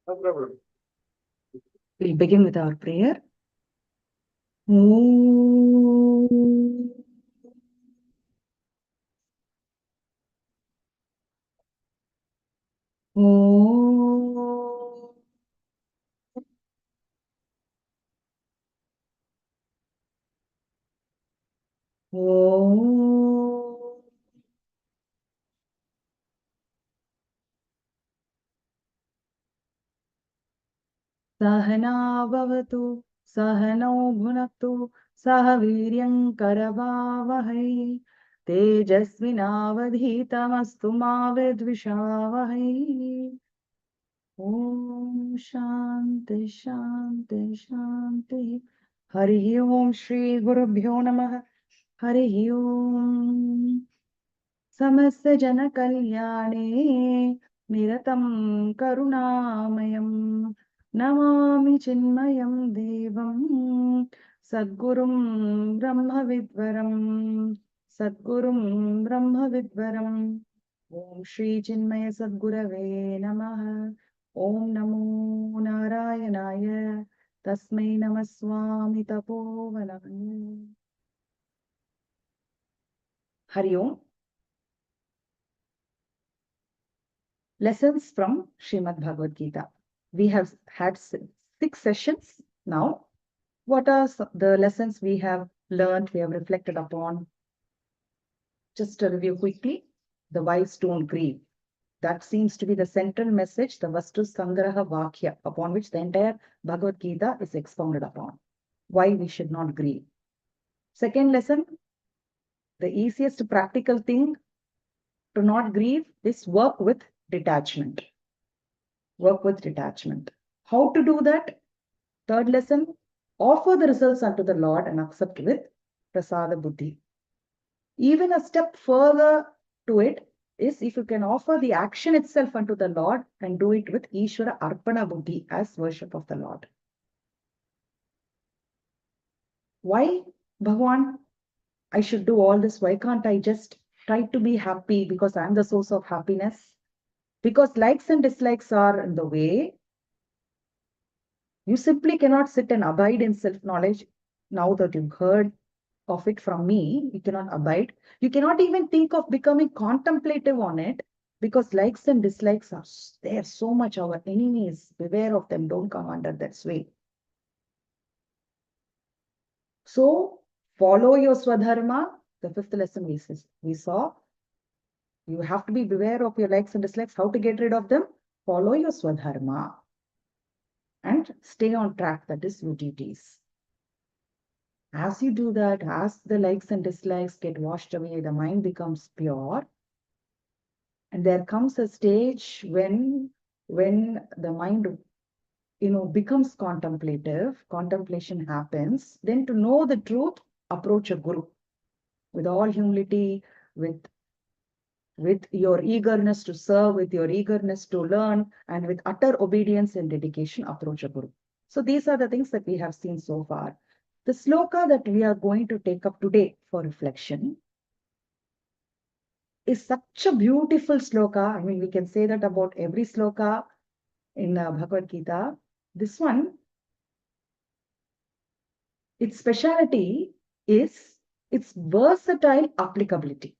No problem. We'll begin with our prayer. Om. Om. Om. Sahana bhavatu, sahano bhunaktu, sah viryam karavavahai, tejasvinavadhitamastu ma vidvishavahai. Om Shanti Shanti Shanti. Hari Om Shri Gurubhyo Namah. Hari Om. Samasta Jana Kalyane Niratam Karunamayam Namami Chinmayam Devam Sadgurum Brahma Vidvaram Sadgurum Brahma Vidvaram. Om Shri Chinmaya Sadgurave Namaha. Om Namo Narayanaya. Tasmai Namaswami Tapovanam. Hari Om. Lessons from Srimad Bhagavad Gita. We have had 6 sessions now. What are the lessons we have learned, we have reflected upon? Just to review quickly. The wise don't grieve. That seems to be the central message, the Vastu Sangraha Vakya, upon which the entire Bhagavad Gita is expounded upon. Why we should not grieve. Second lesson, the easiest practical thing to not grieve is work with detachment. Work with detachment. How to do that? Third lesson, offer the results unto the Lord and accept with prasada buddhi. Even a step further to it is if you can offer the action itself unto the Lord and do it with Ishvara Arpana Buddhi as worship of the Lord. Why, Bhagwan, I should do all this? Why can't I just try to be happy because I'm the source of happiness? Because likes and dislikes are in the way. You simply cannot sit and abide in self-knowledge. Now that you've heard of it from me, you cannot abide. You cannot even think of becoming contemplative on it because likes and dislikes are there so much. Our enemies, beware of them, don't come under that sway. So follow your swadharma. The 5th lesson we saw. You have to be beware of your likes and dislikes. How to get rid of them? Follow your swadharma and stay on track, that is your duties. As you do that, as the likes and dislikes get washed away, the mind becomes pure. And there comes a stage when the mind, becomes contemplative, contemplation happens. Then to know the truth, approach a guru with all humility, with your eagerness to serve, with your eagerness to learn, and with utter obedience and dedication, approach a guru. So these are the things that we have seen so far. The sloka that we are going to take up today for reflection is such a beautiful sloka. I mean, we can say that about every sloka in Bhagavad Gita. This one, its speciality is its versatile applicability.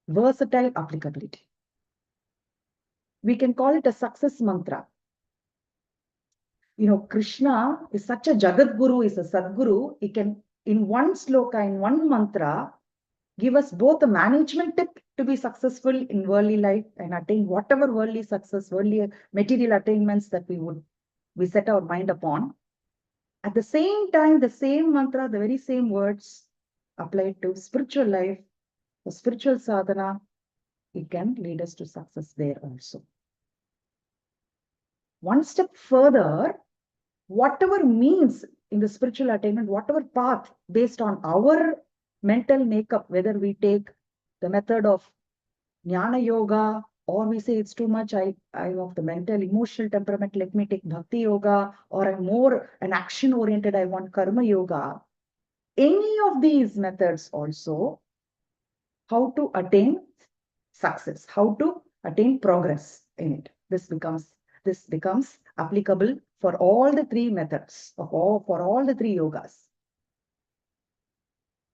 Versatile applicability. We can call it a success mantra. Krishna is such a Jagat Guru, is a Sadguru. He can, in one sloka, in one mantra, give us both a management tip to be successful in worldly life and attain whatever worldly success, worldly material attainments that we set our mind upon. At the same time, the same mantra, the very same words applied to spiritual life, the spiritual sadhana, it can lead us to success there also. One step further, whatever means in the spiritual attainment, whatever path based on our mental makeup, whether we take the method of Jnana Yoga, or we say it's too much, I'm of the mental, emotional temperament, let me take Bhakti Yoga, or I'm more an action-oriented, I want Karma Yoga. Any of these methods also, how to attain success, how to attain progress in it. This becomes this becomes applicable for all the three methods, for all the three yogas.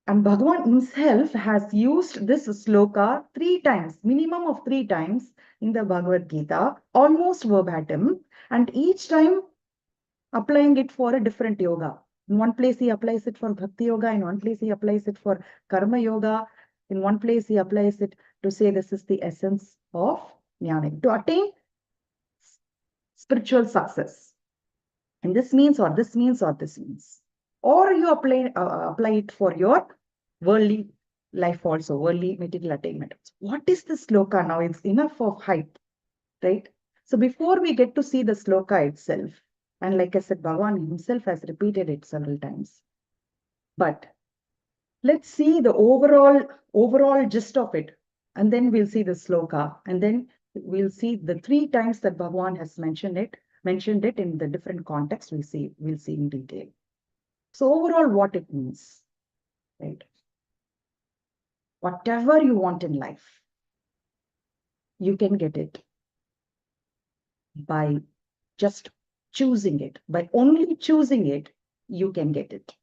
And Bhagavan himself has used this sloka 3 times, minimum of 3 times in the Bhagavad Gita, almost verbatim, and each time applying it for a different yoga. In one place, he applies it for Bhakti Yoga. In one place, he applies it for Karma Yoga. In one place, he applies it to say this is the essence of Jnana, to attain spiritual success. And this means, or this means, or this means. Or you apply it for your worldly life also, worldly material attainment. What is the sloka now? It's enough of hype, right? So before we get to see the sloka itself, and like I said, Bhagavan himself has repeated it several times. But let's see the overall gist of it. And then we'll see the sloka. And then we'll see the 3 times that Bhagavan has mentioned it in the different contexts. We'll see in detail. So overall, what it means, right? Whatever you want in life, you can get it by just choosing it. By only choosing it, you can get it.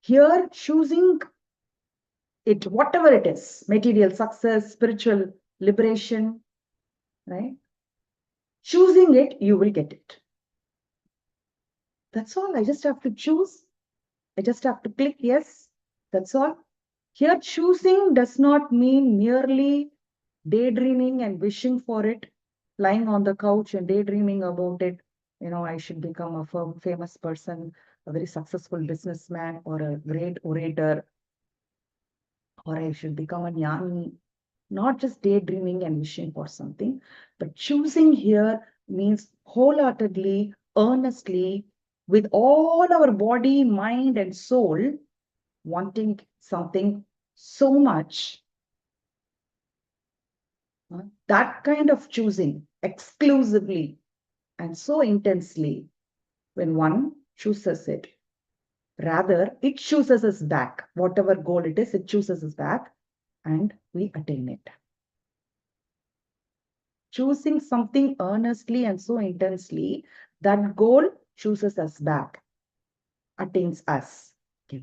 Here, choosing it, whatever it is, material success, spiritual liberation, right? Choosing it, you will get it. That's all. I just have to choose. I just have to click yes. That's all. Here, choosing does not mean merely daydreaming and wishing for it, lying on the couch and daydreaming about it. I should become a famous person, a very successful businessman, or a great orator, or I should become a jnani. Not just daydreaming and wishing for something, but choosing here means wholeheartedly, earnestly, with all our body, mind, and soul, wanting something so much. That kind of choosing exclusively and so intensely, when one chooses it, rather it chooses us back. Whatever goal it is, it chooses us back and we attain it. Choosing something earnestly and so intensely, that goal chooses us back, attains us, we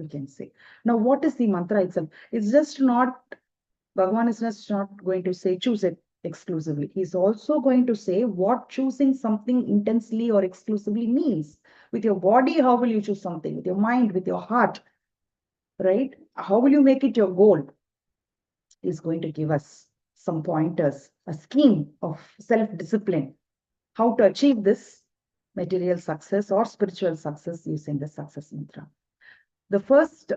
can say. Now, what is the mantra itself? It's just not, Bhagavan is just not going to say choose it exclusively. He's also going to say what choosing something intensely or exclusively means. With your body, how will you choose something? With your mind, with your heart, right? How will you make it your goal? He's going to give us some pointers, a scheme of self-discipline, how to achieve this material success or spiritual success using the success mantra. The first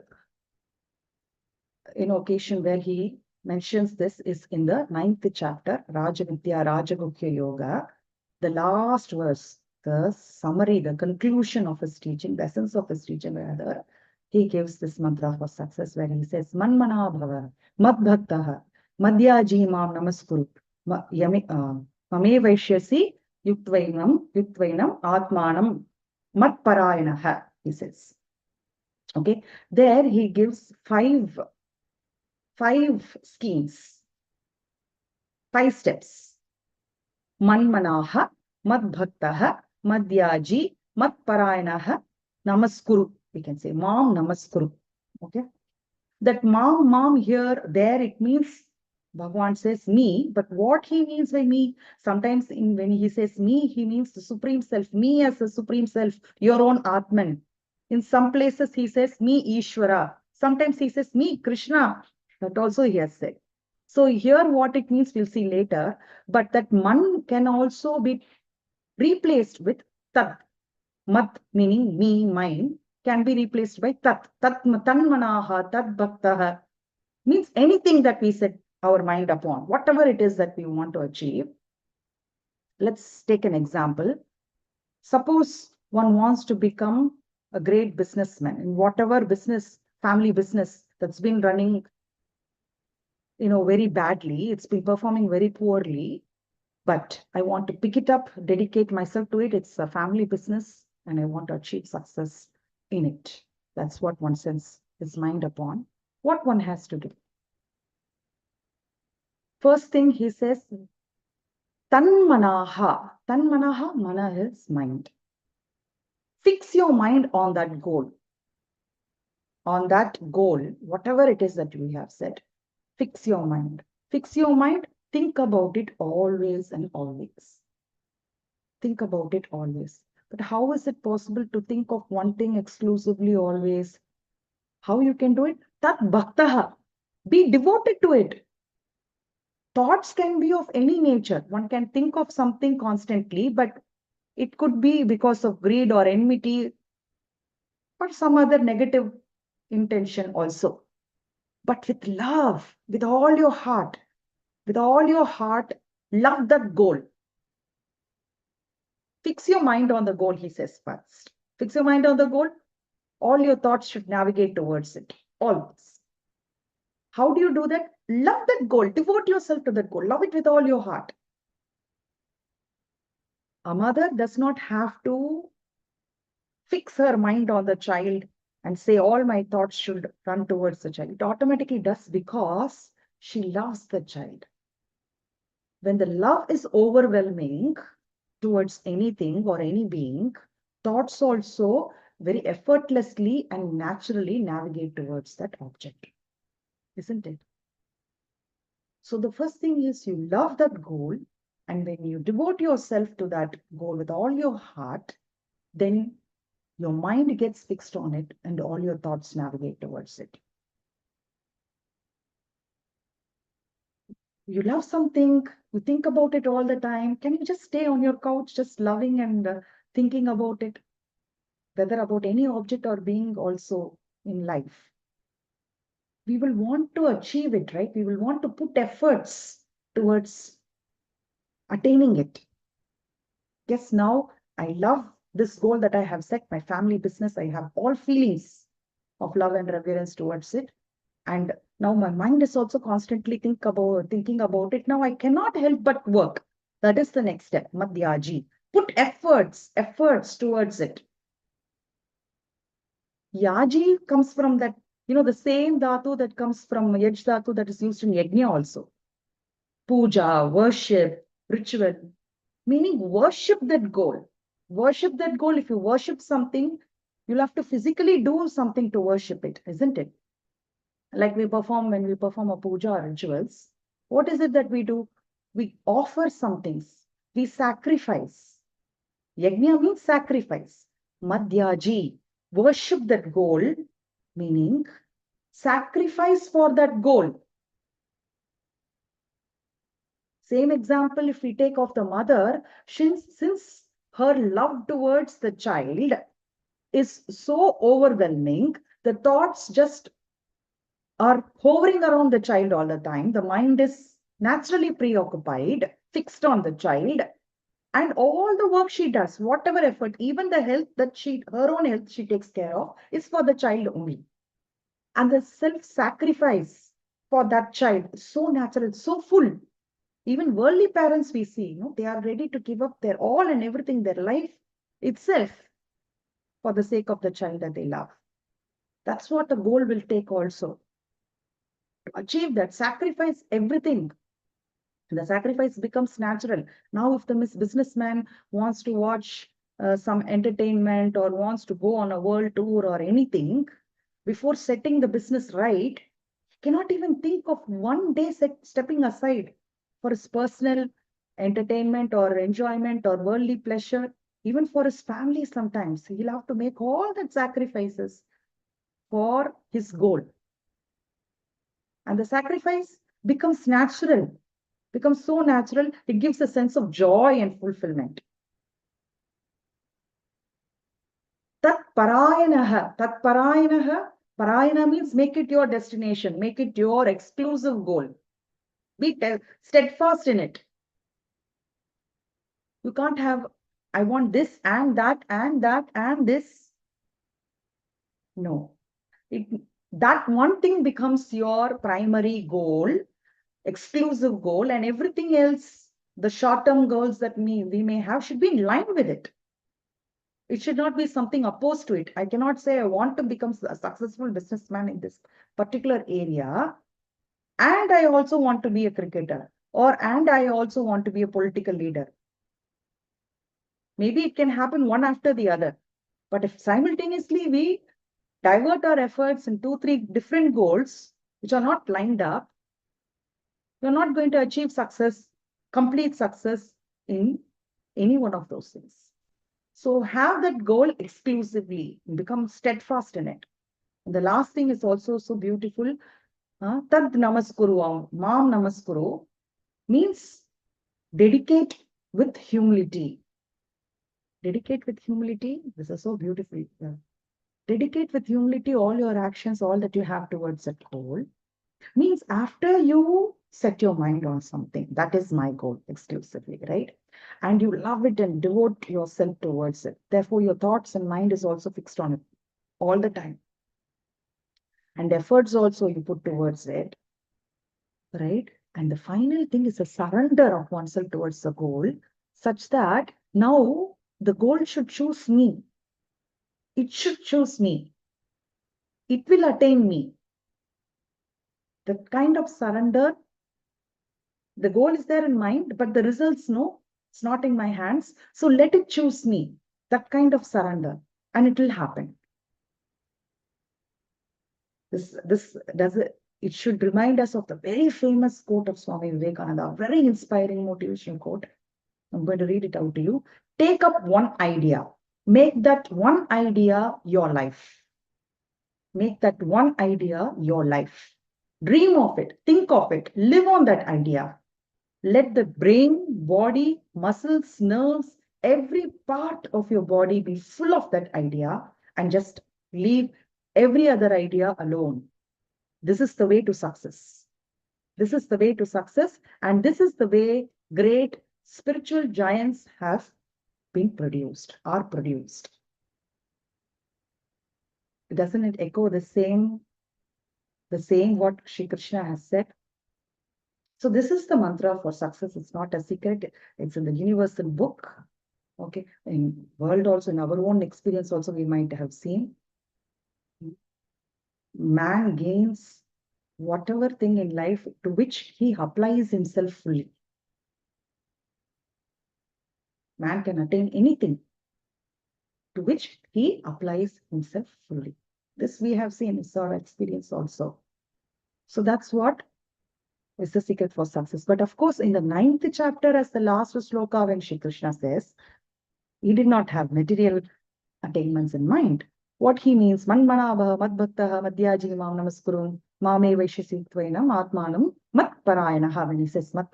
occasion where he mentions this is in the 9th chapter, Rajavidya Rajaguhya Yoga, the last verse, the summary, the conclusion of his teaching, the essence of his teaching rather. He gives this mantra for success where he says, Manmana bhava, mad bhaktaha, madhyaji mam namaskuru, mame vaishyasi yuktvainam atmanam mat parayanaha, he says. Okay, there he gives five schemes, 5 steps. Manmanaha, madbhaktaha, madhyaji, matparayanaha, namaskuru. We can say, Mam namaskuru. Okay. That Mam here, there, it means, Bhagavan says me, but what he means by me, sometimes when he says me, he means the Supreme Self, me as the Supreme Self, your own Atman. In some places, he says me Ishvara. Sometimes he says me Krishna. That also he has said. So here what it means, we'll see later. But that man can also be replaced with tat. Mat meaning me, mine, can be replaced by tat. Tat tanmanaha, tat bhaktaha. Means anything that we set our mind upon, whatever it is that we want to achieve. Let's take an example. Suppose one wants to become a great businessman in whatever business, family business that's been running very badly. It's been performing very poorly, but I want to pick it up, dedicate myself to it. It's a family business and I want to achieve success in it. That's what one sets his mind upon. What one has to do. First thing he says, Tanmanaha. Tanmanaha, mana is mind. Fix your mind on that goal. On that goal, whatever it is that we have said, fix your mind. Fix your mind, think about it always and always. Think about it always. But how is it possible to think of one thing exclusively always? How you can do it? Tat bhaktaha. Be devoted to it. Thoughts can be of any nature. One can think of something constantly, but it could be because of greed or enmity or some other negative intention also. But with love, with all your heart, love that goal. Fix your mind on the goal, he says first. Fix your mind on the goal. All your thoughts should navigate towards it. Always. How do you do that? Love that goal. Devote yourself to that goal. Love it with all your heart. A mother does not have to fix her mind on the child and say all my thoughts should run towards the child. It automatically does because she loves the child. When the love is overwhelming towards anything or any being, thoughts also very effortlessly and naturally navigate towards that object, isn't it? So the first thing is you love that goal, and when you devote yourself to that goal with all your heart, then your mind gets fixed on it and all your thoughts navigate towards it. You love something, you think about it all the time. Can you just stay on your couch, just loving and thinking about it, whether about any object or being also in life? We will want to achieve it, right? We will want to put efforts towards attaining it. Yes, now I love this goal that I have set, my family business. I have all feelings of love and reverence towards it. And now my mind is also constantly thinking about it. Now I cannot help but work. That is the next step, madhyaji. Put efforts towards it. Yaji comes from that, the same dhatu that comes from yaj dhatu that is used in yajna also. Puja, worship, ritual, meaning worship that goal. Worship that goal. If you worship something, you'll have to physically do something to worship it, isn't it? Like when we perform a puja or rituals, what is it that we do? We offer some things. We sacrifice. Yajna means sacrifice. Madhyaji, worship that goal, meaning sacrifice for that goal. Same example, if we take of the mother, since her love towards the child is so overwhelming, the thoughts just are hovering around the child all the time. The mind is naturally preoccupied, fixed on the child, and all the work she does, whatever effort, even the health that her own health she takes care of, is for the child only. And the self-sacrifice for that child is so natural, so full. Even worldly parents we see, they are ready to give up their all and everything, their life itself, for the sake of the child that they love. That's what the goal will take also. To achieve that, sacrifice everything. The sacrifice becomes natural. Now, if the businessman wants to watch some entertainment or wants to go on a world tour or anything, before setting the business right, he cannot even think of one day stepping aside for his personal entertainment or enjoyment or worldly pleasure. Even for his family, sometimes he'll have to make all that sacrifices for his goal. And the sacrifice becomes natural, becomes so natural, it gives a sense of joy and fulfillment. Tat parayanaha, parayana means make it your destination, make it your exclusive goal. Be steadfast in it. You can't have, I want this and that and that and this. No. That one thing becomes your primary goal, exclusive goal, and everything else, the short-term goals that we may have, should be in line with it. It should not be something opposed to it. I cannot say I want to become a successful businessman in this particular area, and I also want to be a cricketer. and I also want to be a political leader. Maybe it can happen one after the other. But if simultaneously we divert our efforts in 2, 3 different goals, which are not lined up, you're not going to achieve success, complete success in any one of those things. So have that goal exclusively, become steadfast in it. And the last thing is also so beautiful. Tad namaskuru, mam namaskuru, means dedicate with humility. Dedicate with humility. This is so beautiful. Yeah. Dedicate with humility all your actions, all that you have towards that goal. Means after you set your mind on something, that is my goal exclusively, right? And you love it and devote yourself towards it. Therefore, your thoughts and mind is also fixed on it all the time. And efforts also you put towards it, right? And the final thing is a surrender of oneself towards the goal, such that now the goal should choose me. It should choose me. It will attain me. That kind of surrender, the goal is there in mind, but the results, no, it's not in my hands. So let it choose me. That kind of surrender, and it will happen. This does it. It should remind us of the very famous quote of Swami Vivekananda, very inspiring motivational quote. I'm going to read it out to you. Take up one idea. Make that one idea your life. Make that one idea your life. Dream of it. Think of it. Live on that idea. Let the brain, body, muscles, nerves, every part of your body be full of that idea, and just leave every other idea alone. This is the way to success. This is the way to success, and this is the way great spiritual giants have been produced, are produced. Doesn't it echo the same what Sri Krishna has said? So this is the mantra for success. It's not a secret. It's in the universal book. Okay. In world also, in our own experience also, we might have seen. Man gains whatever thing in life to which he applies himself fully. Man can attain anything to which he applies himself fully. This we have seen, it's our experience also. So that's what is the secret for success. But of course, in the 9th chapter, as the last sloka, when Shri Krishna says, he did not have material attainments in mind. What he means, Manmanabha, Madbhaktaha, Madhyaji, Mam Namaskurum, Mame Vaishasitvainam, Atmanam, Mat Parayanaha, when he says Mat,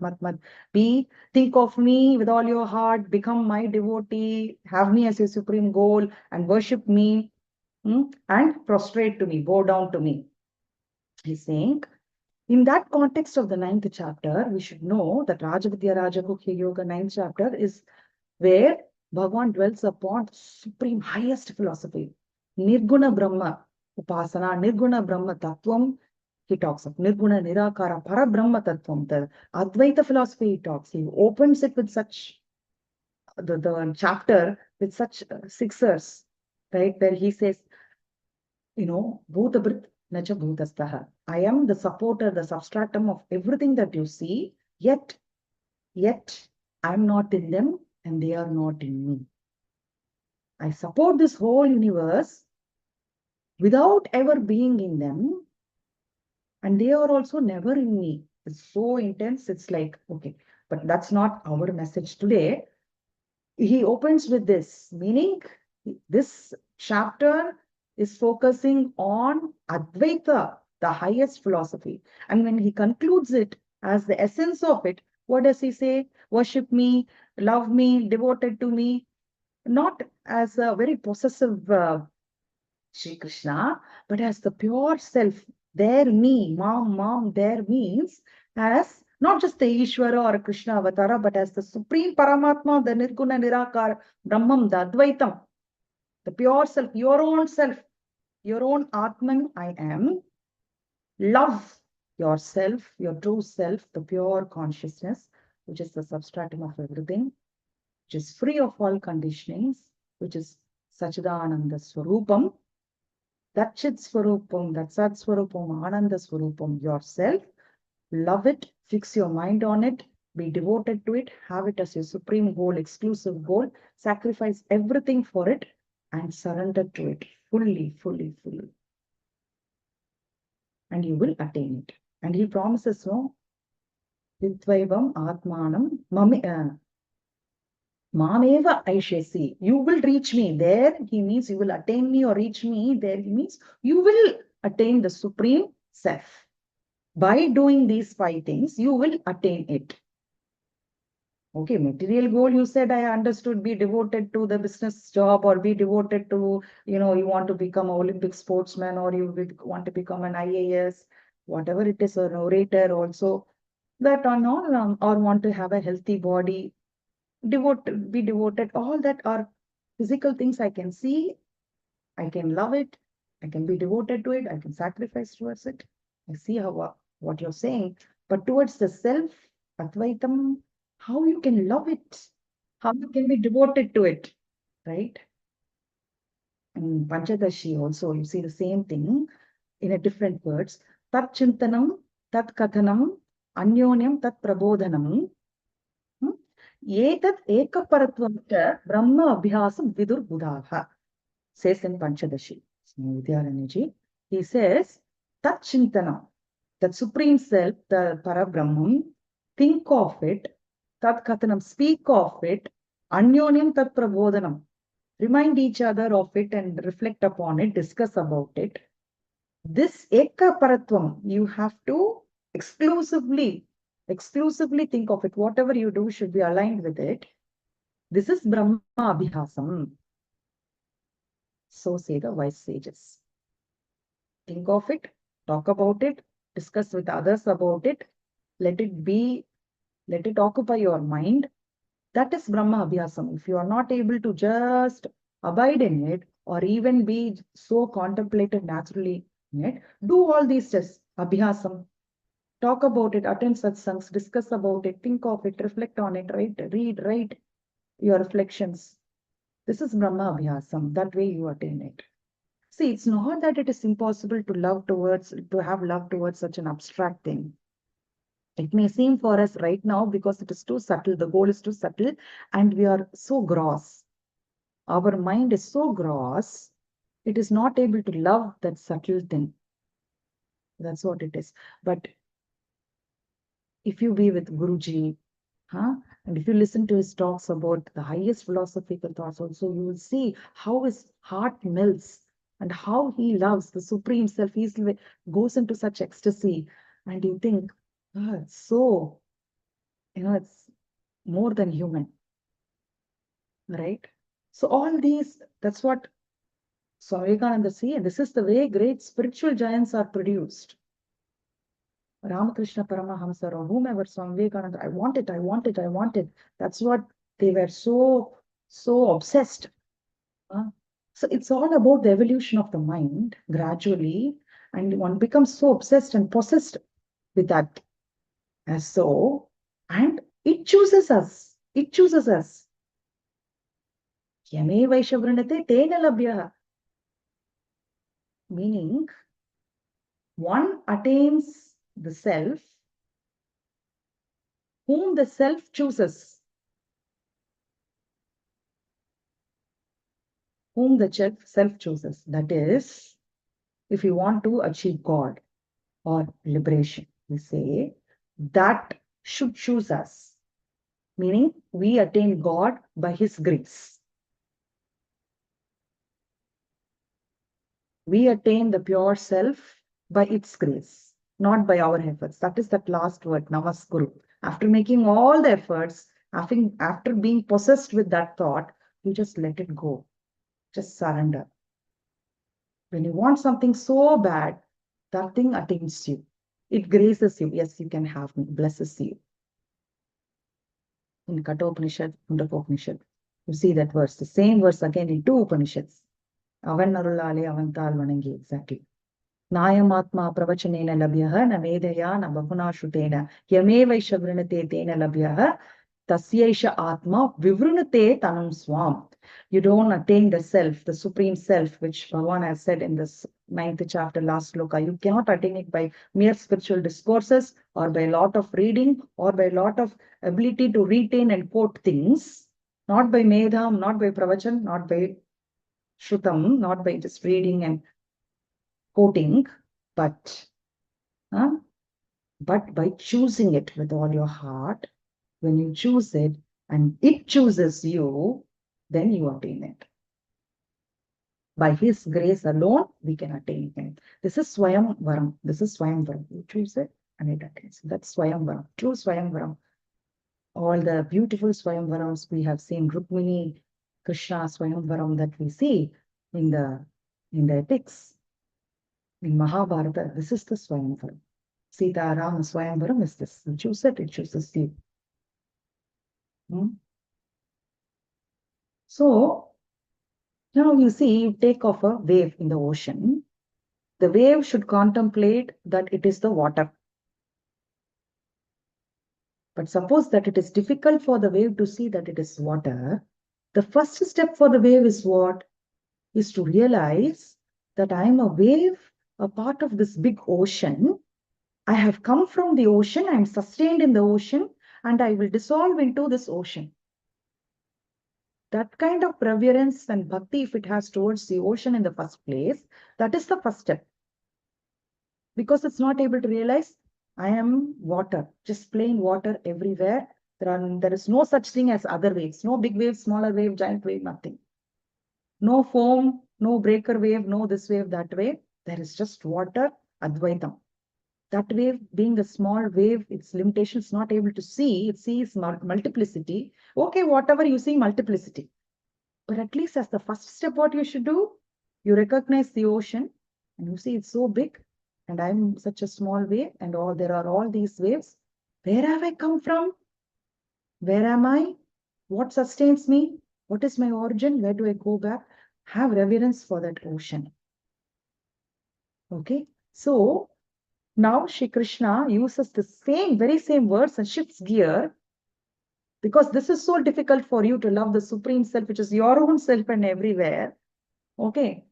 think of me with all your heart, become my devotee, have me as your supreme goal, and worship me, and prostrate to me, bow down to me. He's saying, in that context of the 9th chapter, we should know that Rajavidya Rajaguhya Yoga 9th chapter is where Bhagavan dwells upon supreme highest philosophy. Nirguna Brahma Upasana, Nirguna Brahma Tattvam, he talks of Nirguna Nirakara Para Brahma Tattvam, the Advaita philosophy he talks. He opens it with such, the chapter with such sixers, right? Where he says, Bhutabrit Nacha Bhutastaha. I am the supporter, the substratum of everything that you see, yet I'm not in them and they are not in me. I support this whole universe without ever being in them, and they are also never in me. It's so intense. It's like, okay, but that's not our message today. He opens with this, meaning this chapter is focusing on Advaita, the highest philosophy. And when he concludes it as the essence of it, what does he say? Worship me, love me, devoted to me, not as a very possessive Sri Krishna, but as the pure self. There me, mom, there means as not just the Ishvara or Krishna Avatara, but as the supreme Paramatma, the Nirguna Nirakar, Brahman, the Advaitam, the pure self, your own Atman I am. Love yourself, your true self, the pure consciousness, which is the substratum of everything, which is free of all conditionings, which is Sachidananda Swarupam. That Chit Swarupam, that Sat Swarupam, Ananda Swarupam, yourself, love it, fix your mind on it, be devoted to it, have it as your supreme goal, exclusive goal, sacrifice everything for it, and surrender to it fully, fully, fully. And you will attain it. And he promises, no, Vitvaivam Atmanam Mameva Aishesi. You will reach me. There he means you will attain me or reach me. There he means you will attain the supreme self. By doing these 5 things, you will attain it. Okay, material goal, you said, I understood, be devoted to the business job or be devoted to, you want to become an Olympic sportsman or you want to become an IAS, whatever it is, or an orator also, that or not, or want to have a healthy body, be devoted, all that are physical things I can see, I can love it, I can be devoted to it, I can sacrifice towards it. I see what you're saying, but towards the self, Advaitam, how you can love it, how you can be devoted to it, right? In Panchadashi also, you see the same thing in a different words. Tat chintanam, tat kathanam, anyonyam tat prabodhanam. Etat ekaparatvam cha brahma abhyasam vidur buddhaha. Says in Panchadashi. Vidyaranyaji. He says, Tat Chintana, that Supreme Self, the Parabrahman, think of it, Tat Kathanam, speak of it, Anyonyam Tat Prabodhanam, remind each other of it and reflect upon it, discuss about it. This Eka Paratvam, you have to exclusively think of it. Whatever you do should be aligned with it. This is Brahma Abhihasam. So say the wise sages. Think of it, talk about it, discuss with others about it, let it occupy your mind. That is Brahma Abhyasam. If you are not able to just abide in it or even be so contemplative naturally in it, do all these tests, Abhyasam. Talk about it, attend satsangs, discuss about it, think of it, reflect on it, write your reflections. This is Brahma Abhyasam. That way you attain it. See, it's not that it is impossible to have love towards such an abstract thing. It may seem for us right now because it is too subtle, the goal is too subtle, and we are so gross. Our mind is so gross, it is not able to love that subtle thing. That's what it is. But if you be with Guruji, and if you listen to his talks about the highest philosophical thoughts also, you will see how his heart melts and how he loves the Supreme Self. He goes into such ecstasy, and you think, it's so, it's more than human, right? So all these, that's what Swami Vivekananda see, and this is the way great spiritual giants are produced. Ramakrishna Paramahamsa or whomever, Swami Vivekananda, I want it. That's what they were so obsessed. So it's all about the evolution of the mind gradually, and one becomes so obsessed and possessed with that as so, and it chooses us. Yame Vaishavrinate Tena Labhyaha. Meaning, one attains the self whom the self chooses. Whom the self chooses. That is, if you want to achieve God or liberation, we say that should choose us. Meaning, we attain God by His grace. We attain the pure self by its grace, not by our efforts. That is that last word, Namaskuru. After making all the efforts, after being possessed with that thought, you just let it go. Just surrender. When you want something so bad, that thing attains you. It graces you. Yes, you can have me. Blesses you. In Kathopanishad, Mundakopanishad, you see that verse. The same verse again in 2 Upanishads. Avan Narulale, Avantal Vanangi, exactly. Nayamatma pravachanena labhyaha, na vedaya, na bahuna shutena, yame vaishavrinate tena labhyaha, tasyaisha atma vivrunate tanam swam. You don't attain the self, the supreme self, which Bhagavan has said in this ninth chapter, last sloka. You cannot attain it by mere spiritual discourses or by a lot of reading or by a lot of ability to retain and quote things. Not by medham, not by pravachan, not by shrutam, not by just reading and quoting, but by choosing it with all your heart. When you choose it and it chooses you, then you attain it. By His grace alone, we can attain Him. This is Swayam Varam. This is Swayam Varam. You choose it and it attains. That's Swayam Varam. True Swayam Varam. All the beautiful Swayam Varams we have seen, Rukmini, Krishna Swayam Varam that we see in the epics, in Mahabharata. This is the Swayam Varam. Sita Rama Swayam Varam is this. You choose it chooses you. So, now you see, you take off a wave in the ocean. The wave should contemplate that it is the water. But suppose that it is difficult for the wave to see that it is water. The first step for the wave is what? Is to realize that I am a wave, a part of this big ocean. I have come from the ocean, I am sustained in the ocean, and I will dissolve into this ocean. That kind of reverence and bhakti, if it has towards the ocean in the first place, that is the first step. Because it's not able to realize, I am water, just plain water everywhere. There is no such thing as other waves. No big wave, smaller wave, giant wave, nothing. No foam, no breaker wave, no this wave, that wave. There is just water, Advaitam. That wave being a small wave, its limitations not able to see, it sees multiplicity. Okay, whatever you see, multiplicity. But at least as the first step, what you should do, you recognize the ocean and you see it's so big and I'm such a small wave and there are all these waves. Where have I come from? Where am I? What sustains me? What is my origin? Where do I go back? Have reverence for that ocean. Okay, so now Shri Krishna uses the very same words and shifts gear, because this is so difficult for you to love the Supreme Self, which is your own self and everywhere. Okay,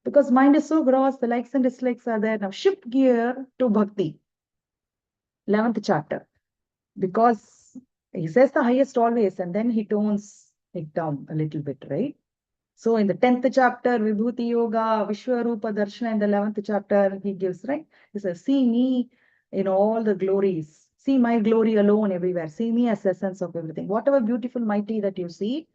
because mind is so gross, the likes and dislikes are there. Now shift gear to Bhakti, 11th chapter, because he says the highest always, and then he tones it down a little bit, right? So in the 10th chapter, Vibhuti Yoga, Vishwarupa Darshana, in the 11th chapter, he gives, right? He says, see me in all the glories. See my glory alone everywhere. See me as the essence of everything. Whatever beautiful, mighty that you see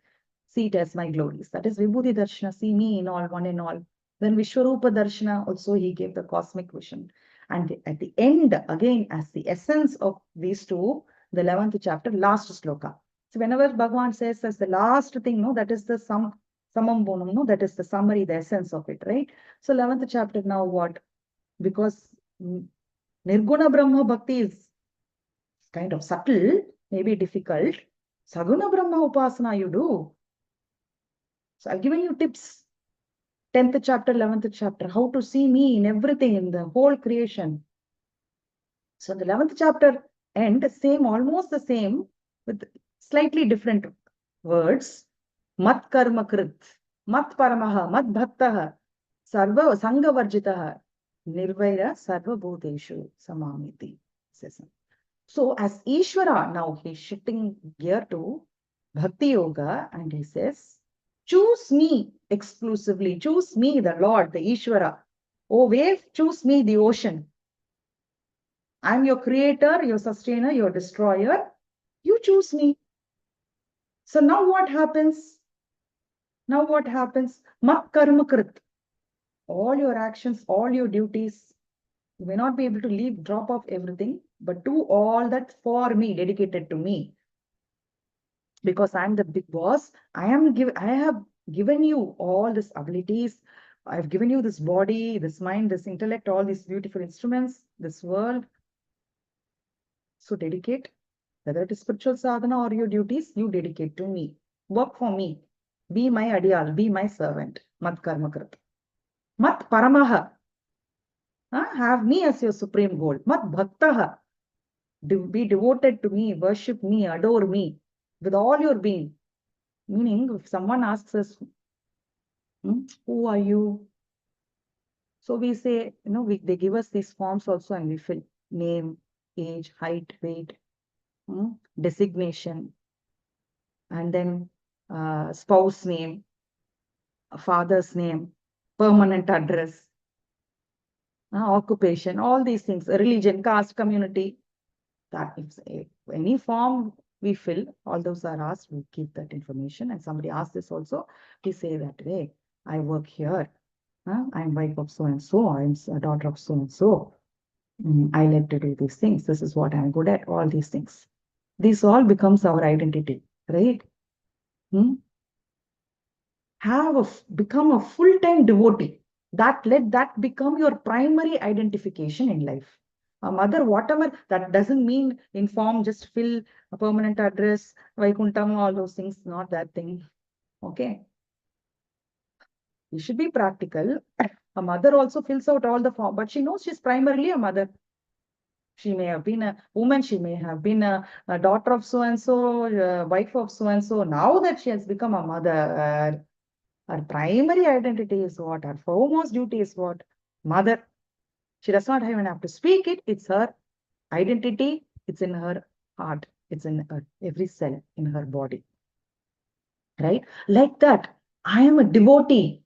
it as my glories. That is Vibhuti Darshana. See me in all, one and all. Then Vishwarupa Darshana, also he gave the cosmic vision. And at the end, again, as the essence of these two, the 11th chapter, last sloka. So whenever Bhagavan says as the last thing, no, that is the Samam Bonam, no, that is the summary, the essence of it, right? So 11th chapter now what? Because Nirguna Brahma Bhakti is kind of subtle, maybe difficult. Saguna Brahma Upasana you do. So I've given you tips. 10th chapter, 11th chapter, how to see me in everything, in the whole creation. So the 11th chapter end, same, almost the same, with slightly different words. Mat karma krit, mat paramaha, mat bhaktaha, sarva sangha varjitaha, nirvaira sarva bhuteshu samamiti. So as Ishvara, now he's shifting gear to Bhakti Yoga and he says, choose me exclusively, choose me, the Lord, the Ishvara. Oh wave, choose me, the ocean. I'm your creator, your sustainer, your destroyer. You choose me. So now what happens? Now what happens? Mat karma krit. All your actions, all your duties, you may not be able to drop off everything, but do all that for me, dedicated to me. Because I'm the big boss. I have given you all these abilities. I've given you this body, this mind, this intellect, all these beautiful instruments, this world. So dedicate, whether it is spiritual sadhana or your duties, you dedicate to me. Work for me. Be my adiyal, be my servant. Mat karma krit. Mat paramaha. Have me as your supreme goal. Mat bhaktaha. Be devoted to me, worship me, adore me with all your being. Meaning, if someone asks us, who are you? So we say, they give us these forms also and we fill name, age, height, weight, designation, and then spouse name, father's name, permanent address, occupation, all these things, religion, caste, community. That if any form we fill, all those are asked, we keep that information. And somebody asks this also, we say that way. I work here. I'm wife of so and so. I'm a daughter of so and so. I like to do these things. This is what I'm good at. All these things. This all becomes our identity, right? Hmm? Become a full-time devotee. Let that become your primary identification in life. A mother, whatever, that doesn't mean in form, just fill a permanent address, Vaikuntham, all those things, not that thing. Okay. You should be practical. A mother also fills out all the form, but she knows she's primarily a mother. She may have been a woman, she may have been a daughter of so and so, wife of so and so. Now that she has become a mother, her primary identity is what? Her foremost duty is what? Mother. She does not even have to speak it. It's her identity. It's in her heart. It's in every cell in her body. Right? Like that, I am a devotee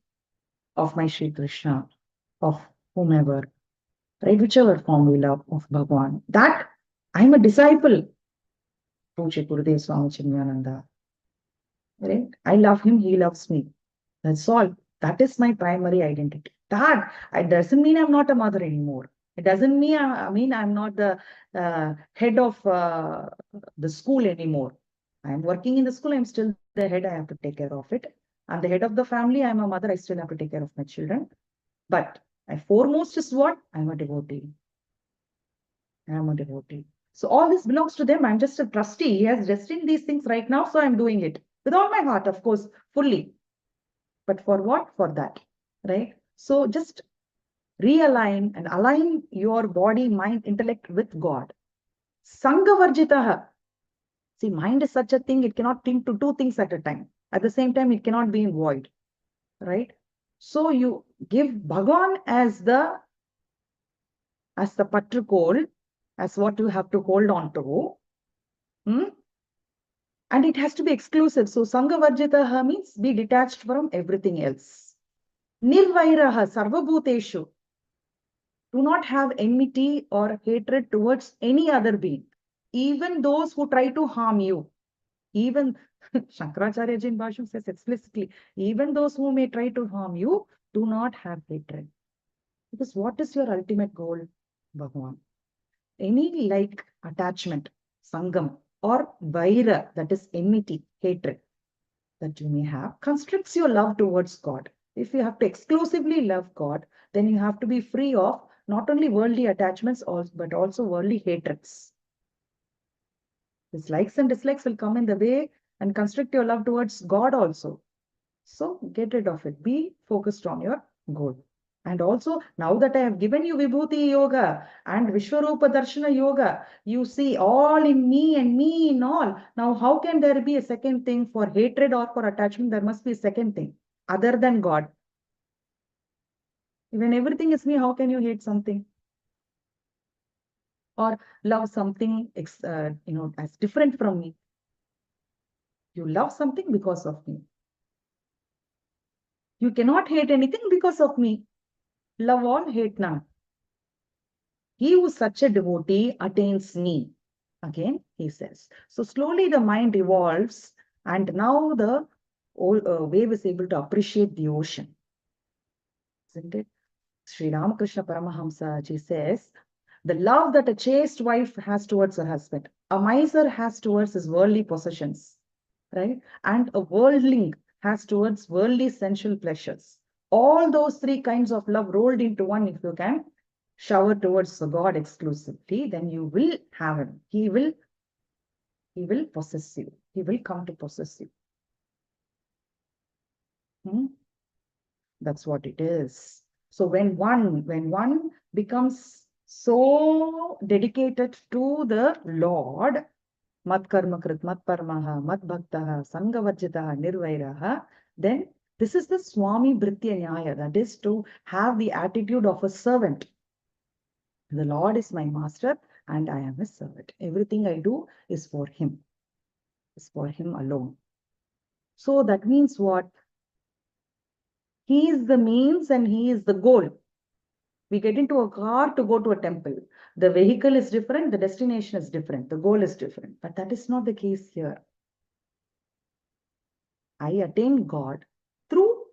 of my Sri Krishna, of whomever, right? Whichever form we love of Bhagwan. That I'm a disciple. Pujya Gurudev Swami Chinmayananda. Right? I love him, he loves me. That's all. That is my primary identity. That it doesn't mean I'm not a mother anymore. It doesn't mean I'm not the head of the school anymore. I'm working in the school. I'm still the head. I have to take care of it. I'm the head of the family. I'm a mother. I still have to take care of my children. But my foremost is what? I'm a devotee. I'm a devotee. So all this belongs to them. I'm just a trustee. He has destined these things right now, so I'm doing it with all my heart, of course, fully. But for what? For that, right? So just realign and align your body, mind, intellect with God. Sangavarjitaha. See, mind is such a thing, it cannot think to two things at a time. At the same time, it cannot be in void, right? So you give Bhagwan as the patrikol, as what you have to hold on to. And it has to be exclusive. So Sangavarjitaha means be detached from everything else. Nirvairaha sarvabhuteshu. Do not have enmity or hatred towards any other being, even those who try to harm you. Even Shankaracharya Ji in Bhasham says explicitly, even those who may try to harm you, do not have hatred. Because what is your ultimate goal, Bhagavan? Any like attachment, sangam, or vaira, that is enmity, hatred, that you may have, constricts your love towards God. If you have to exclusively love God, then you have to be free of not only worldly attachments, but also worldly hatreds. These likes and dislikes will come in the way and constrict your love towards God also. So get rid of it. Be focused on your goal. And also, now that I have given you Vibhuti Yoga and Vishwarupa Darshana Yoga, you see all in me and me in all. Now, how can there be a second thing for hatred or for attachment? There must be a second thing other than God. When everything is me, how can you hate something? Or love something as different from me? You love something because of me. You cannot hate anything because of me. Love all, hate none. He who is such a devotee attains me. Again, he says. So slowly the mind evolves, and now the wave is able to appreciate the ocean. Isn't it? Sri Ramakrishna Paramahamsa Ji says, the love that a chaste wife has towards her husband, a miser has towards his worldly possessions, right? And a worldling has towards worldly sensual pleasures. All those three kinds of love rolled into one, if you can shower towards God exclusively, then you will have him. He will possess you. He will come to possess you. That's what it is. So when one becomes so dedicated to the Lord, mat karma krit, mat paramaha, mat bhaktaha, sangavarjitaha, nirvairaha, then This is the Swami Bhritya Nyaya, that is to have the attitude of a servant. The Lord is my master and I am his servant. Everything I do is for him, is for him alone. So that means what? He is the means and he is the goal. We get into a car to go to a temple. The vehicle is different, the destination is different, the goal is different. But that is not the case here. I attain God through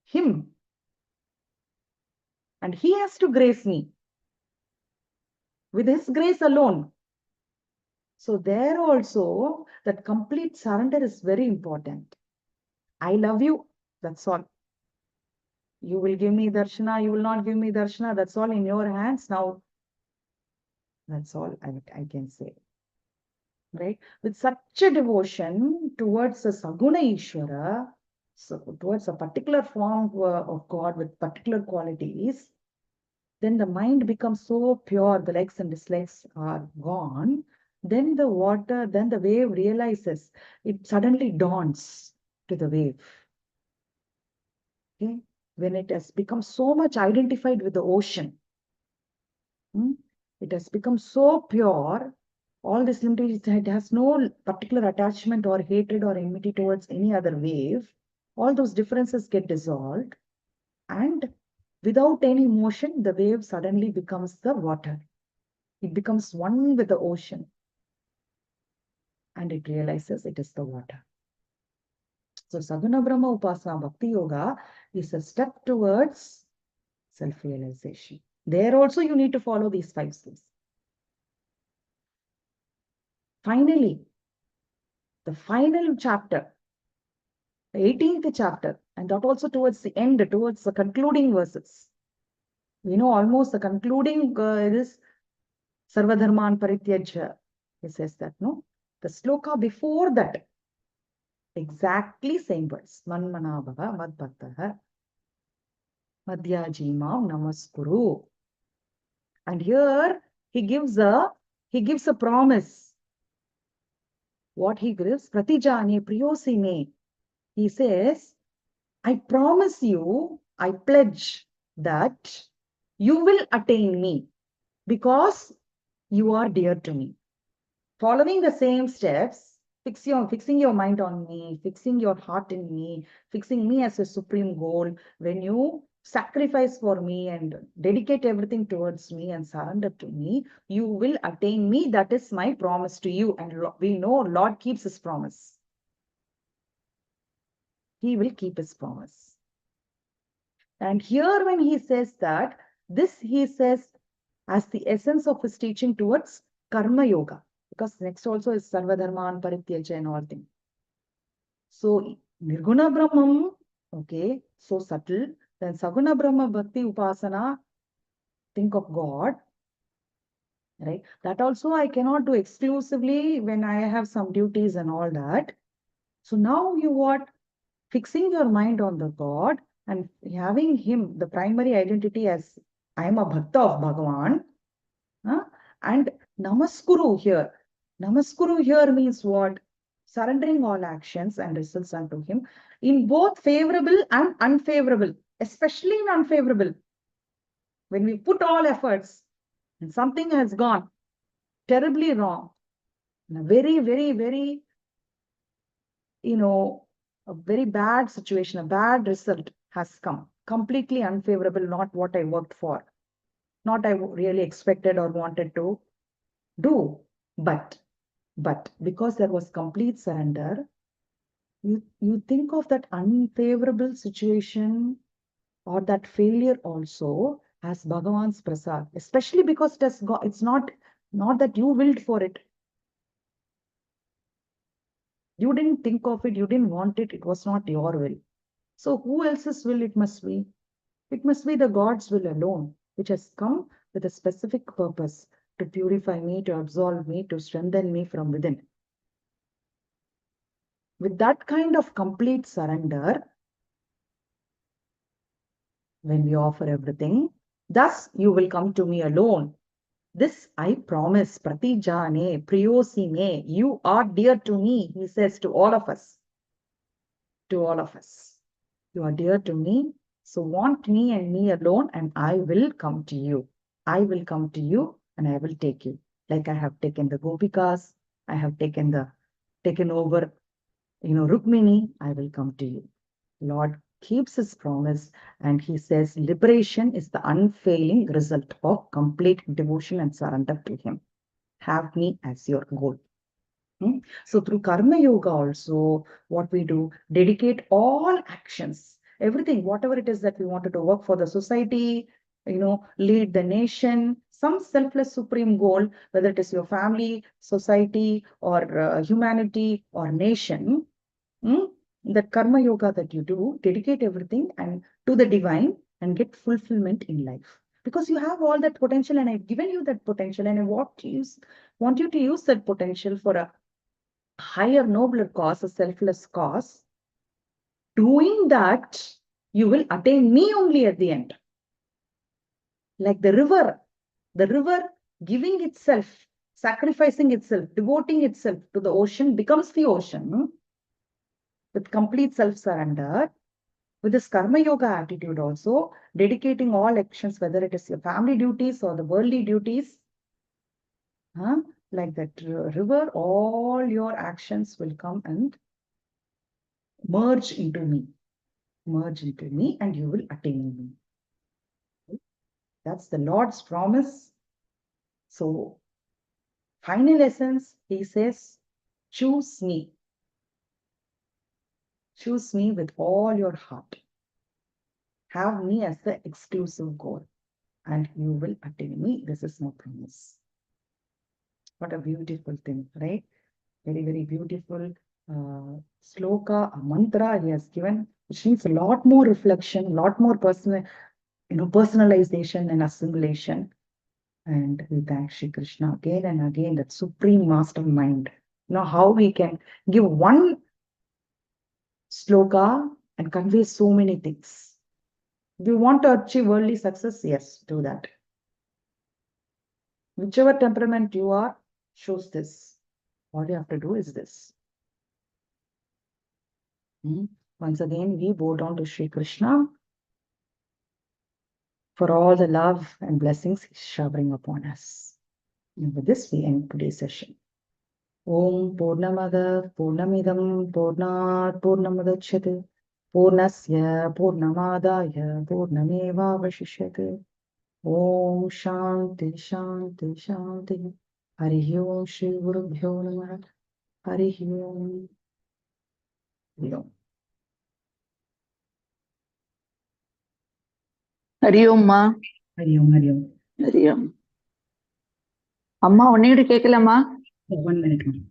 him. And he has to grace me with his grace alone. So there also, that complete surrender is very important. I love you, that's all. You will give me darshana, you will not give me darshana, that's all in your hands now. That's all I can say. Right? With such a devotion towards a Saguna Ishvara, so towards a particular form of God with particular qualities, then the mind becomes so pure, the likes and dislikes are gone. Then the water, then the wave realizes, it suddenly dawns to the wave. Okay? When it has become so much identified with the ocean, it has become so pure, all this limitation, it has no particular attachment or hatred or enmity towards any other wave. All those differences get dissolved, and without any motion, the wave suddenly becomes the water. It becomes one with the ocean, and it realizes it is the water. So Saguna Brahma Upasana Bhakti Yoga is a step towards self-realization. There also you need to follow these 5 steps. Finally, the final chapter, the 18th chapter, and that also towards the end, towards the concluding verses. We know almost the concluding is Sarvadharman Parityajya. He says that, no? The sloka before that, exactly same words. Manmanabhava madbhaktaha madhyajimam namaskuru. And here he gives a promise. What he gives? Pratijane priyosime. He says, I promise you, I pledge that you will attain me because you are dear to me. Following the same steps, fixing your mind on me, fixing your heart in me, fixing me as a supreme goal. When you sacrifice for me and dedicate everything towards me and surrender to me, you will attain me. That is my promise to you. And we know Lord keeps his promise. He will keep his promise. And here when he says that, this he says as the essence of his teaching towards Karma Yoga. Because next also is Sarvadharman Parityajya and all things. So Nirguna Brahmam, okay, so subtle. Then Saguna Brahma Bhakti Upasana, think of God. Right? That also I cannot do exclusively when I have some duties and all that. So now you what? Fixing your mind on the God and having him, the primary identity as I am a Bhakta of Bhagavan. And Namaskuru here. Namaskuru here means what? Surrendering all actions and results unto him in both favorable and unfavorable, especially in unfavorable. When we put all efforts and something has gone terribly wrong, in a very, very, very, a very bad situation, a bad result has come, completely unfavorable, not what I worked for, not I really expected or wanted to do. But because there was complete surrender, you think of that unfavorable situation or that failure also as Bhagavan's prasad, especially because it's not that you willed for it. You didn't think of it, you didn't want it, it was not your will. So who else's will it must be? It must be the God's will alone, which has come with a specific purpose to purify me, to absolve me, to strengthen me from within. With that kind of complete surrender, when we offer everything, thus you will come to me alone. This I promise, Pratijane, Priyosime, you are dear to me, he says to all of us. To all of us. You are dear to me. So want me and me alone, and I will come to you. I will come to you and I will take you. Like I have taken the Gopikas, I have taken over, Rukmini, I will come to you. Lord keeps his promise and he says liberation is the unfailing result of complete devotion and surrender to him. Have me as your goal. So through Karma Yoga also, what we do, dedicate all actions, everything, whatever it is that we wanted to work for the society, lead the nation, some selfless supreme goal, whether it is your family, society, or humanity, or nation, hmm, that Karma Yoga that you do, dedicate everything and to the divine and get fulfillment in life. Because you have all that potential and I've given you that potential and I want you to use that potential for a higher, nobler cause, a selfless cause. Doing that, you will attain me only at the end. Like the river giving itself, sacrificing itself, devoting itself to the ocean becomes the ocean with complete self-surrender. With this Karma Yoga attitude also, dedicating all actions, whether it is your family duties or the worldly duties, like that river, all your actions will come and merge into me. Merge into me and you will attain me. That's the Lord's promise. So, final essence, he says, choose me. Choose me with all your heart. Have me as the exclusive goal and you will attain me. This is my promise. What a beautiful thing, right? Very, very beautiful sloka, a mantra he has given, which needs a lot more reflection, a lot more personalization and assimilation. And we thank Shri Krishna again and again, that supreme mastermind. How we can give one sloka and convey so many things. If you want to achieve worldly success, yes, do that. Whichever temperament you are, shows this. All you have to do is this. Once again, we bow down to Shri Krishna for all the love and blessings he's showering upon us. And with this, we end today's session. Om Purnamada Purnamidam Purnat Purnamadachyate Purnasya Purnamadaya Purnameva Vashishyate. Om Shanti Shanti Shanti. Harihi Om Shri Gurubhyo Namaha. Harihi Om. Hari Om Ma. Hari Om, Hari Om. Hari Om. Amma, one minute, 1 minute.